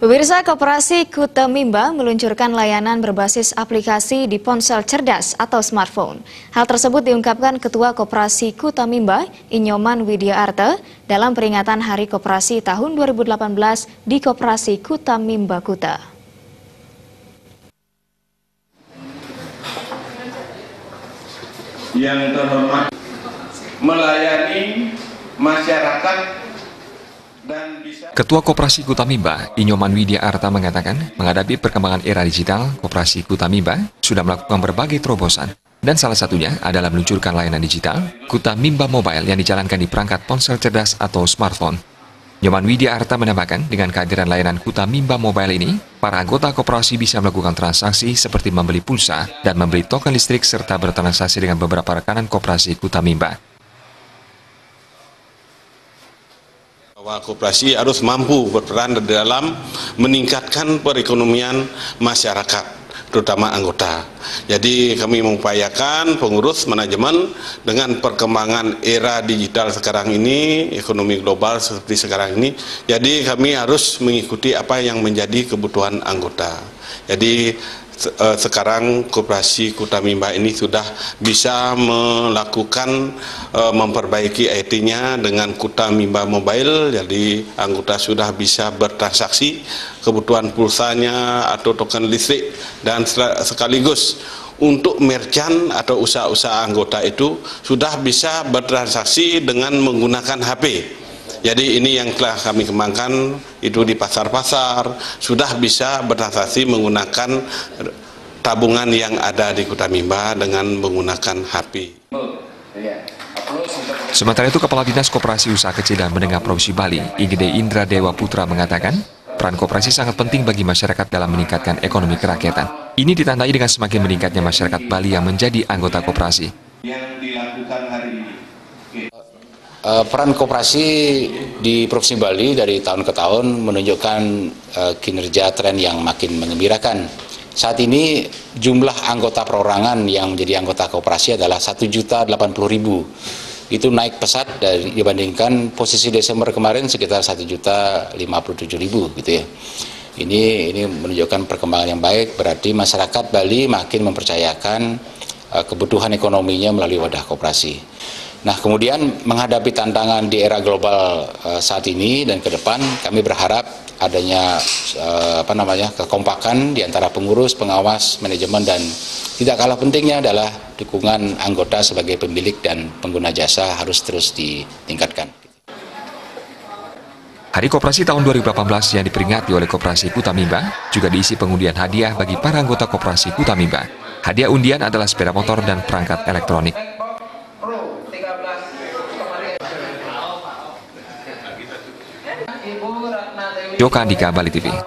Pemirsa, Koperasi Kuta Mimba meluncurkan layanan berbasis aplikasi di ponsel cerdas atau smartphone. Hal tersebut diungkapkan Ketua Koperasi Kuta Mimba, Inyoman Widya Arte, dalam peringatan Hari Koperasi tahun 2018 di Koperasi Kuta Mimba Kuta. Yang terhormat, melayani masyarakat. Ketua Koperasi Kuta Mimba, Inyoman Widya Arte mengatakan, menghadapi perkembangan era digital, Koperasi Kuta Mimba sudah melakukan berbagai terobosan. Dan salah satunya adalah meluncurkan layanan digital, Kuta Mimba Mobile yang dijalankan di perangkat ponsel cerdas atau smartphone. Inyoman Widya Arte menambahkan, dengan kehadiran layanan Kuta Mimba Mobile ini, para anggota koperasi bisa melakukan transaksi seperti membeli pulsa dan membeli token listrik serta bertransaksi dengan beberapa rekanan Koperasi Kuta Mimba. Bahwa koperasi harus mampu berperan dalam meningkatkan perekonomian masyarakat, terutama anggota. Jadi kami mengupayakan pengurus manajemen dengan perkembangan era digital sekarang ini, ekonomi global seperti sekarang ini, jadi kami harus mengikuti apa yang menjadi kebutuhan anggota. Jadi sekarang Koperasi Kuta Mimba ini sudah bisa melakukan memperbaiki IT-nya dengan Kuta Mimba Mobile, jadi anggota sudah bisa bertransaksi kebutuhan pulsanya atau token listrik, dan sekaligus untuk merchant atau usaha-usaha anggota itu sudah bisa bertransaksi dengan menggunakan HP. Jadi ini yang telah kami kembangkan, itu di pasar-pasar sudah bisa bertransaksi menggunakan tabungan yang ada di Kuta Mimba dengan menggunakan HP. Sementara itu, Kepala Dinas Koperasi Usaha Kecil dan Menengah Provinsi Bali, IGD Indra Dewa Putra mengatakan, peran koperasi sangat penting bagi masyarakat dalam meningkatkan ekonomi kerakyatan. Ini ditandai dengan semakin meningkatnya masyarakat Bali yang menjadi anggota koperasi. Yang dilakukan hari ini. Peran koperasi di Provinsi Bali dari tahun ke tahun menunjukkan kinerja tren yang makin menggembirakan. Saat ini jumlah anggota perorangan yang menjadi anggota koperasi adalah 1.080.000. Itu naik pesat dibandingkan posisi Desember kemarin sekitar 1.057.000 gitu ya. Ini menunjukkan perkembangan yang baik, berarti masyarakat Bali makin mempercayakan kebutuhan ekonominya melalui wadah koperasi. Nah, kemudian menghadapi tantangan di era global saat ini dan ke depan, kami berharap adanya kekompakan di antara pengurus, pengawas, manajemen, dan tidak kalah pentingnya adalah dukungan anggota sebagai pemilik dan pengguna jasa harus terus ditingkatkan. Hari Koperasi tahun 2018 yang diperingati oleh Koperasi Kuta Mimba juga diisi pengundian hadiah bagi para anggota Koperasi Kuta Mimba. Hadiah undian adalah sepeda motor dan perangkat elektronik. Joko Andika, Bali TV.